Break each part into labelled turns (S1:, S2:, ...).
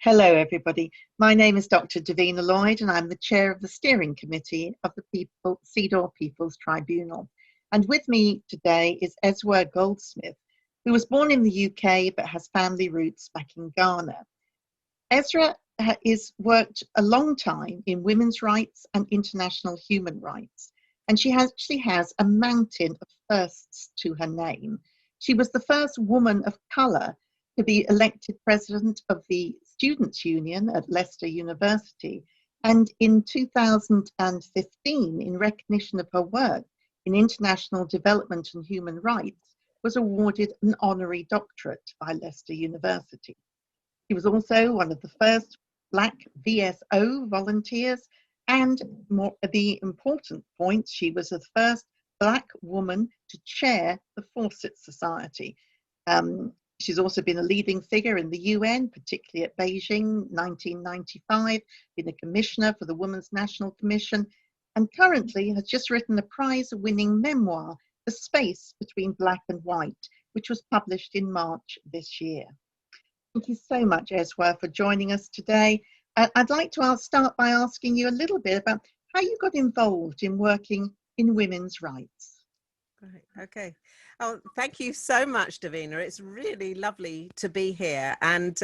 S1: Hello, everybody. My name is Dr. Davina Lloyd, and I'm the chair of the steering committee of the CEDAW People's Tribunal. And with me today is Esuantsiwa Goldsmith, who was born in the UK but has family roots back in Ghana. Ezra has worked a long time in women's rights and international human rights, and she actually has a mountain of firsts to her name. She was the first woman of colour to be elected president of the Students' Union at Leicester University, and in 2015, in recognition of her work in international development and human rights, was awarded an honorary doctorate by Leicester University. She was also one of the first Black VSO volunteers, and the important point, she was the first Black woman to chair the Fawcett Society. She's also been a leading figure in the UN, particularly at Beijing, 1995, been a commissioner for the Women's National Commission, and currently has just written a prize-winning memoir, The Space Between Black and White, which was published in March this year. Thank you so much, Esua, for joining us today. I'd like to start by asking you a little bit about how you got involved in working in women's rights.
S2: Right, okay. Oh, thank you so much, Davina. It's really lovely to be here. And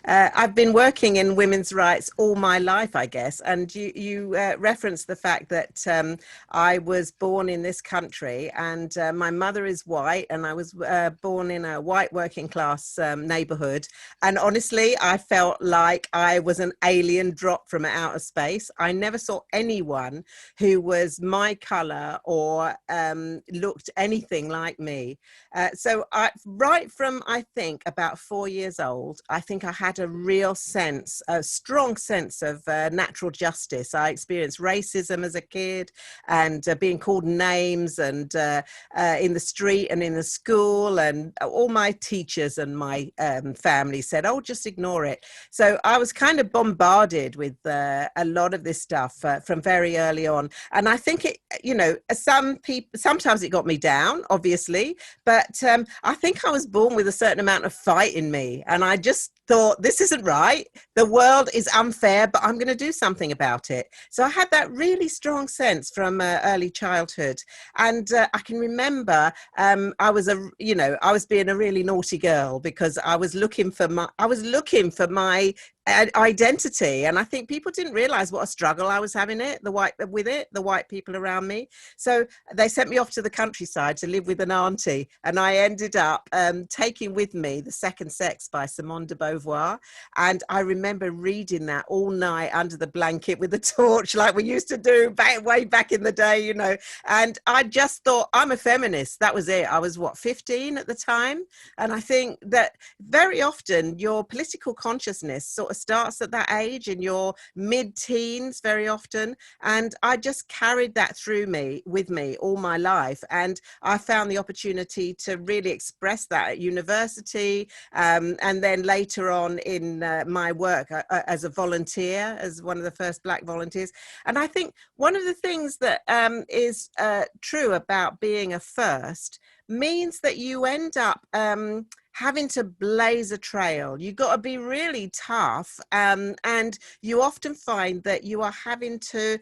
S2: I've been working in women's rights all my life, I guess. And you referenced the fact that I was born in this country, and my mother is white, and I was born in a white working class neighborhood. And honestly, I felt like I was an alien dropped from outer space. I never saw anyone who was my color or looked anything like me. So right from, I think, about 4 years old, I think I had a real sense, a strong sense of natural justice. I experienced racism as a kid, and being called names, and in the street and in the school, and all my teachers and my family said, oh, just ignore it. So I was kind of bombarded with a lot of this stuff from very early on. And I think it, you know, sometimes it got me down, obviously, but I think I was born with a certain amount of fight in me, and I just thought, this isn't right, the world is unfair, but I'm going to do something about it. So I had that really strong sense from early childhood. And I can remember I was being a really naughty girl, because I was looking for my identity, and I think people didn't realize what a struggle I was having the white people around me. So they sent me off to the countryside to live with an auntie, and I ended up taking with me The Second Sex by Simone de Beauvoir, and I remember reading that all night under the blanket with a torch, like we used to do way back in the day, you know. And I just thought, I'm a feminist. That was it. I was 15 at the time, and I think that very often your political consciousness sort of starts at that age, in your mid-teens very often, and I just carried that with me all my life. And I found the opportunity to really express that at university, and then later on in my work as a volunteer, as one of the first Black volunteers. And I think one of the things that is true about being a first means that you end up having to blaze a trail. You've got to be really tough, and you often find that you are having to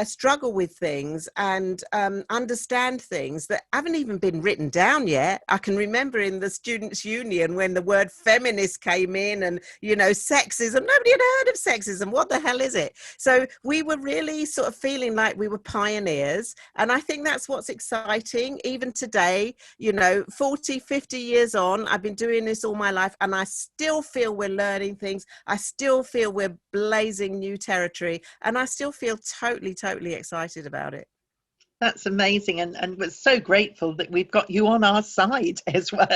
S2: struggle with things and understand things that haven't even been written down yet. I can remember in the Students' Union when the word feminist came in, and, you know, sexism, nobody had heard of sexism. What the hell is it? So we were really sort of feeling like we were pioneers. And I think that's what's exciting. Even today, you know, 40, 50 years on, I've been doing this all my life, and I still feel we're learning things. I still feel we're blazing new territory, and I still feel totally excited about it.
S1: That's amazing, and we're so grateful that we've got you on our side as well.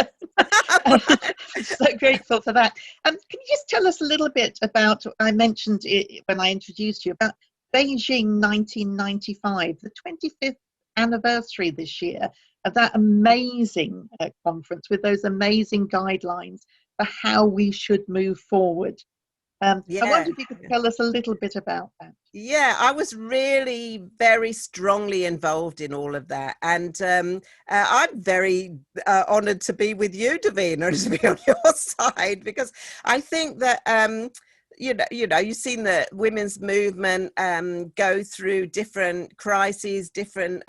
S1: So grateful for that. Can you just tell us a little bit about, I mentioned it when I introduced you, about Beijing 1995, the 25th anniversary this year of that amazing conference with those amazing guidelines for how we should move forward. I wonder
S2: Yeah.
S1: if you could tell us a little bit about that.
S2: Yeah, I was really very strongly involved in all of that. And I'm very honoured to be with you, Davina, to be on your side, because I think that you've seen the women's movement go through different crises, different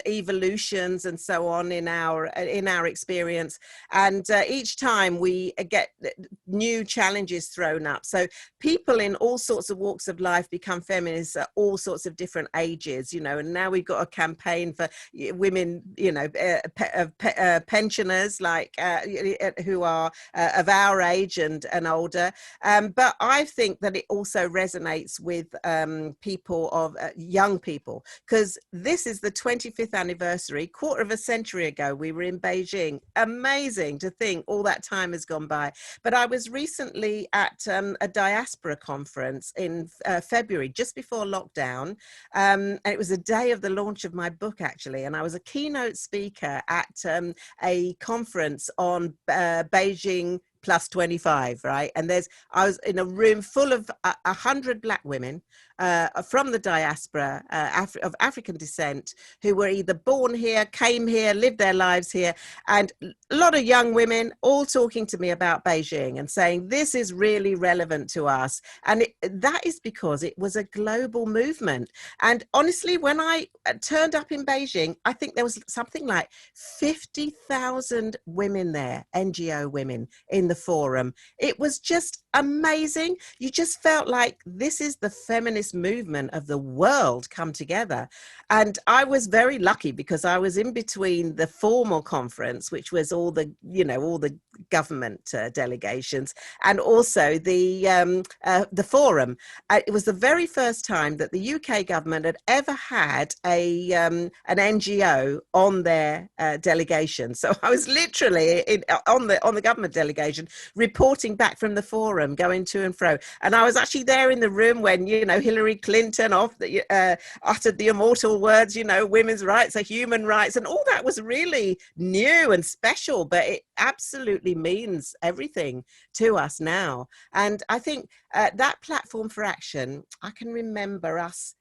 S2: evolutions, and so on in our experience. And each time we get new challenges thrown up. So people in all sorts of walks of life become feminists at all sorts of different ages. And now we've got a campaign for women, pensioners, like who are of our age and older. But I think that it also resonates with people of young people, because this is the 25th anniversary. Quarter of a century ago, we were in Beijing. Amazing to think all that time has gone by. But I was recently at a diaspora conference in February, just before lockdown. And it was a day of the launch of my book, actually. And I was a keynote speaker at a conference on Beijing plus 25, right? And I was in a room full of 100 Black women from the diaspora of African descent, who were either born here, came here, lived their lives here, and a lot of young women all talking to me about Beijing and saying, this is really relevant to us. And that is because it was a global movement. And honestly, when I turned up in Beijing, I think there was something like 50,000 women there, NGO women, in the forum. It was just amazing. You just felt like this is the feminist movement of the world come together. And I was very lucky because I was in between the formal conference, which was all the government delegations, and also the forum. It was the very first time that the UK government had ever had an NGO on their delegation. So I was literally on the government delegation, reporting back from the forum, going to and fro. And I was actually there in the room when, Hillary Clinton uttered the immortal words, women's rights are human rights. And all that was really new and special, but it absolutely means everything to us now. And I think that platform for action, I can remember us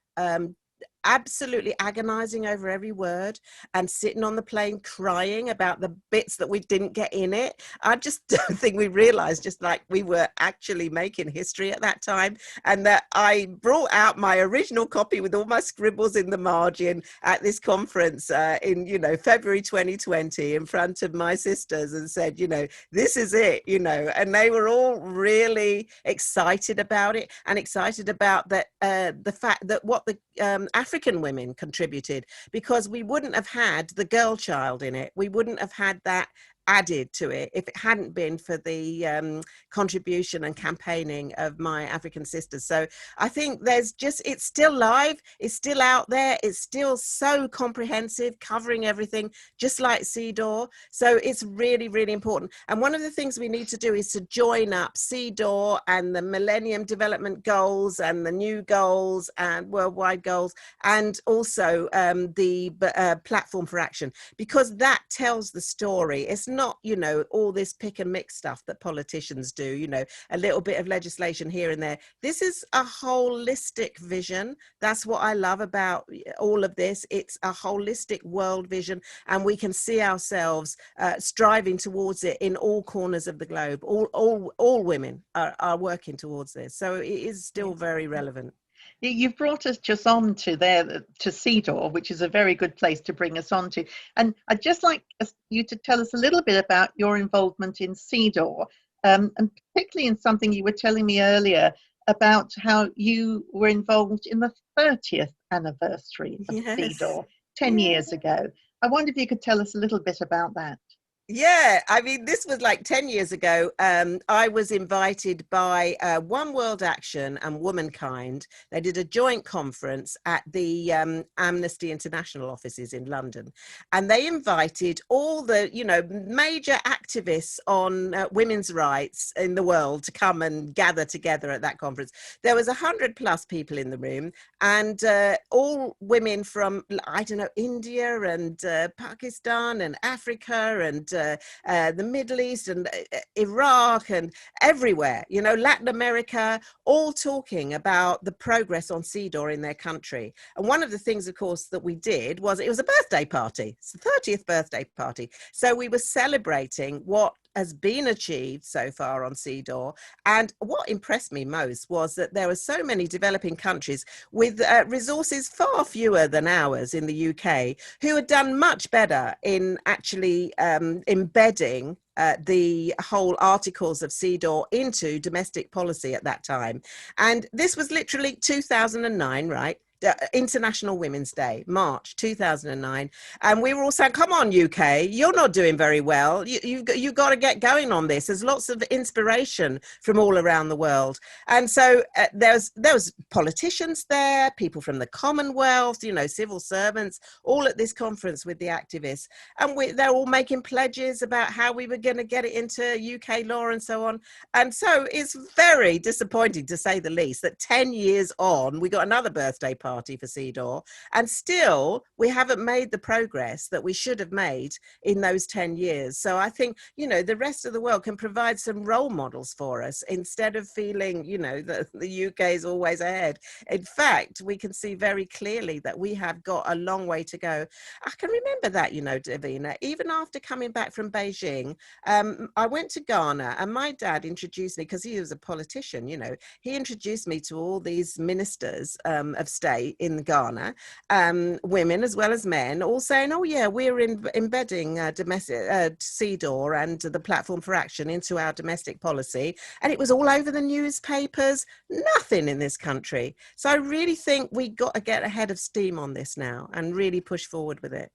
S2: absolutely agonizing over every word and sitting on the plane crying about the bits that we didn't get in it. I just don't think we realized just like we were actually making history at that time, and that I brought out my original copy with all my scribbles in the margin at this conference in February 2020 in front of my sisters and said, this is it, and they were all really excited about it, and excited about that the fact that what the African women contributed, because we wouldn't have had the girl child in it. We wouldn't have had that added to it if it hadn't been for the contribution and campaigning of my African sisters. So I think it's still live, it's still out there, it's still so comprehensive, covering everything, just like CEDAW. So it's really, really important. And one of the things we need to do is to join up CEDAW and the Millennium Development Goals and the new goals and worldwide goals, and also the platform for action, because that tells the story. It's not, all this pick and mix stuff that politicians do, a little bit of legislation here and there. This is a holistic vision. That's what I love about all of this. It's a holistic world vision, and we can see ourselves striving towards it in all corners of the globe. All women are working towards this. So it is still very relevant.
S1: You've brought us just on to CEDAW, which is a very good place to bring us on to. And I'd just like you to tell us a little bit about your involvement in CEDAW, and particularly in something you were telling me earlier about how you were involved in the 30th anniversary of CEDAW 10 years ago. I wonder if you could tell us a little bit about that.
S2: Yeah, I mean, this was like 10 years ago. I was invited by One World Action and Womankind. They did a joint conference at the Amnesty International offices in London. And they invited all the, major activists on women's rights in the world to come and gather together at that conference. There was 100+ people in the room, and all women from, India and Pakistan and Africa and the Middle East and Iraq and everywhere, you know, Latin America, all talking about the progress on CEDAW in their country. And one of the things, of course, that we did was it was a birthday party. It's the 30th birthday party. So we were celebrating what has been achieved so far on CEDAW. And what impressed me most was that there were so many developing countries with resources far fewer than ours in the UK who had done much better in actually embedding the whole articles of CEDAW into domestic policy at that time. And this was literally 2009, right? International Women's Day, March 2009, and we were all saying, come on UK, you're not doing very well, you've got to get going on this. There's lots of inspiration from all around the world. And so there was politicians there, people from the Commonwealth, you know, civil servants, all at this conference with the activists, and they're all making pledges about how we were going to get it into UK law and so on. And so it's very disappointing, to say the least, that 10 years on we got another birthday party for CEDAW, and still we haven't made the progress that we should have made in those 10 years. So I think, you know, the rest of the world can provide some role models for us instead of feeling, you know, that the UK is always ahead. In fact, we can see very clearly that we have got a long way to go. I can remember that, you know, Davina, even after coming back from Beijing, I went to Ghana, and my dad introduced me, because he was a politician, you know, he introduced me to all these ministers of state in Ghana, women as well as men, all saying, oh yeah, we're embedding domestic CEDAW and the Platform for Action into our domestic policy. And it was all over the newspapers, nothing in this country. So I really think we got to get ahead of steam on this now and really push forward with it.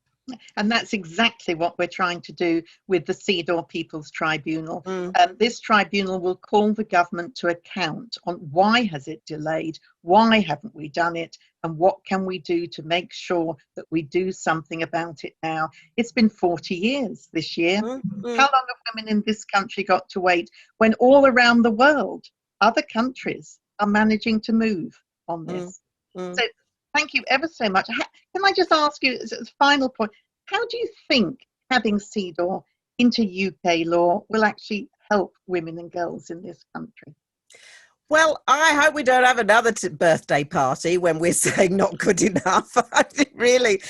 S1: And that's exactly what we're trying to do with the CEDAW People's Tribunal. This tribunal will call the government to account on why has it delayed, why haven't we done it, and what can we do to make sure that we do something about it now. It's been 40 years this year. How long have women in this country got to wait when all around the world, other countries are managing to move on this? So thank you ever so much. Can I just ask you as a final point, how do you think having CEDAW into UK law will actually help women and girls in this country?
S2: Well, I hope we don't have another birthday party when we're saying not good enough. I think really,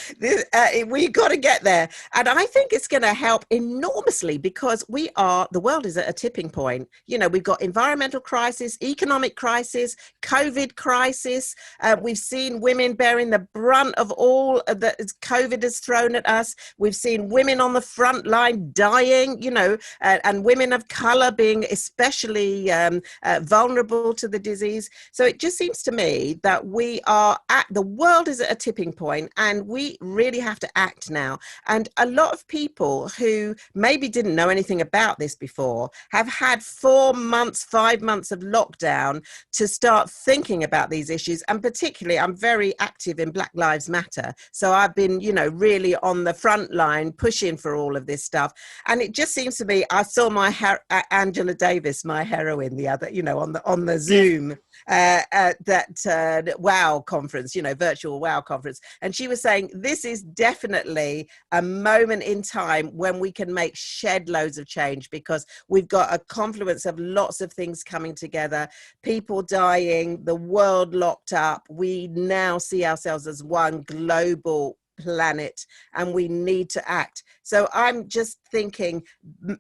S2: we've got to get there. And I think it's going to help enormously, because the world is at a tipping point. You know, we've got environmental crisis, economic crisis, COVID crisis. We've seen women bearing the brunt of all that COVID has thrown at us. We've seen women on the front line dying, you know, and women of colour being especially vulnerable to the disease. So it just seems to me that the world is at a tipping point, and we really have to act now. And a lot of people who maybe didn't know anything about this before have had 4 months, 5 months of lockdown to start thinking about these issues. And particularly, I'm very active in Black Lives Matter. So I've been, you know, really on the front line pushing for all of this stuff. And it just seems to me, I saw my Angela Davis, my heroine, the other, you know, on the Zoom that WOW conference, you know, virtual WOW conference, and she was saying this is definitely a moment in time when we can shed loads of change, because we've got a confluence of lots of things coming together, people dying, the world locked up. We now see ourselves as one global planet, and we need to act. So I'm just thinking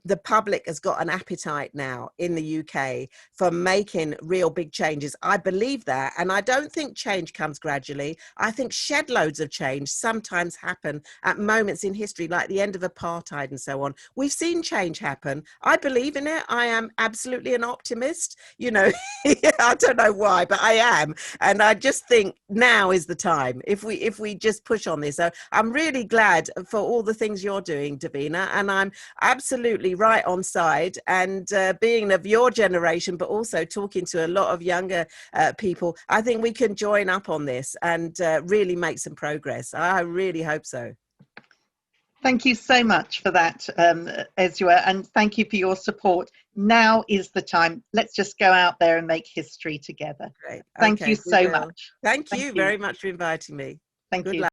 S2: the public has got an appetite now in the UK for making real big changes. I believe that, and I don't think change comes gradually. I think shed loads of change sometimes happen at moments in history, like the end of apartheid and so on. We've seen change happen. I believe in it. I am absolutely an optimist, you know. I don't know why, but I am, and I just think now is the time if we just push on this. So I'm really glad for all the things you're doing, Davina, and I'm absolutely right on side. And being of your generation, but also talking to a lot of younger people, I think we can join up on this and really make some progress. I really hope so.
S1: Thank you so much for that, Esua, and thank you for your support. Now is the time. Let's just go out there and make history together.
S2: Great.
S1: Thank you so much.
S2: Thank you very much for inviting me.
S1: Thank you.